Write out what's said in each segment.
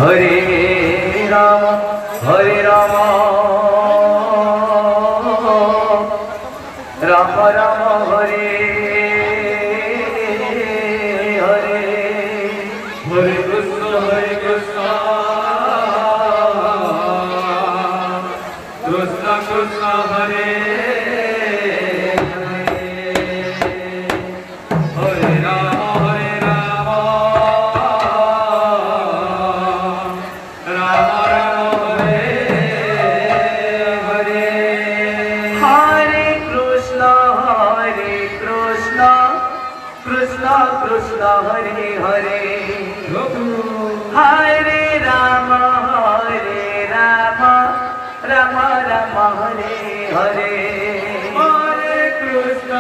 हरे Ram Ram Ram Hare Hare Hare Krishna Krishna Krishna हरे Krishna Hare Hare Hare Ram Ram Ram Hare Hare Hare Krishna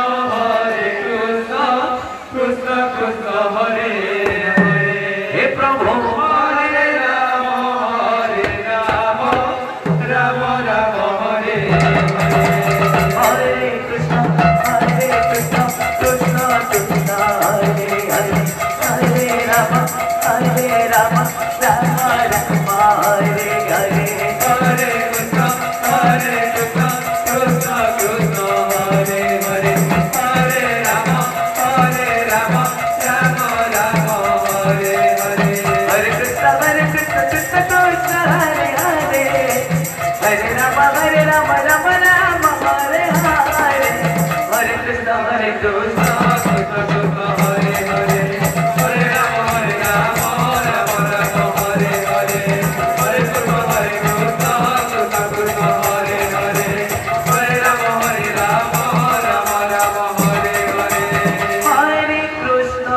Krishna Krishna Hare Hare हे प्रभु हरे Ram Ram Ram Hare Hare Krishna Krishna Krishna Krishna Hare Hare Hare Ram Ram Ram Hare Hare Hare Krishna Krishna Krishna Hare Hare Hare Ram Ram Ram Hare Hare Hare Krishna Krishna Krishna Hare Hare Hare Ram Ram Ram Hare Hare Hare Krishna Krishna Hare Hare Hare Ram Ram Ram Hare Hare Hare Krishna Krishna Krishna Hare Hare Hare Ram Ram Ram Hare Hare Hare Krishna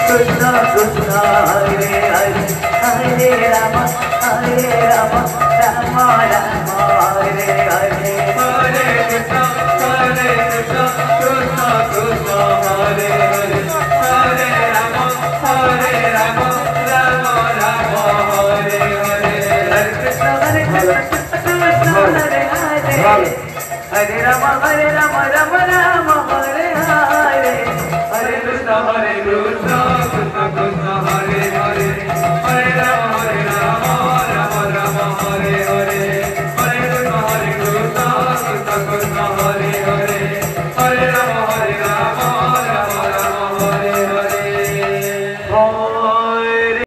Krishna Krishna Hare Hare Hare Ram Ram Ram Hare Hare Hare Krishna Krishna Krishna Hare Hare Hare Ram Ram Ram Hare Hare Hare Krishna Krishna Hare Hare Hare Ram Ram Ram Hare Hare Hare Krishna Krishna Krishna Hare Hare Hare Ram Ram Ram Ram Hare Hare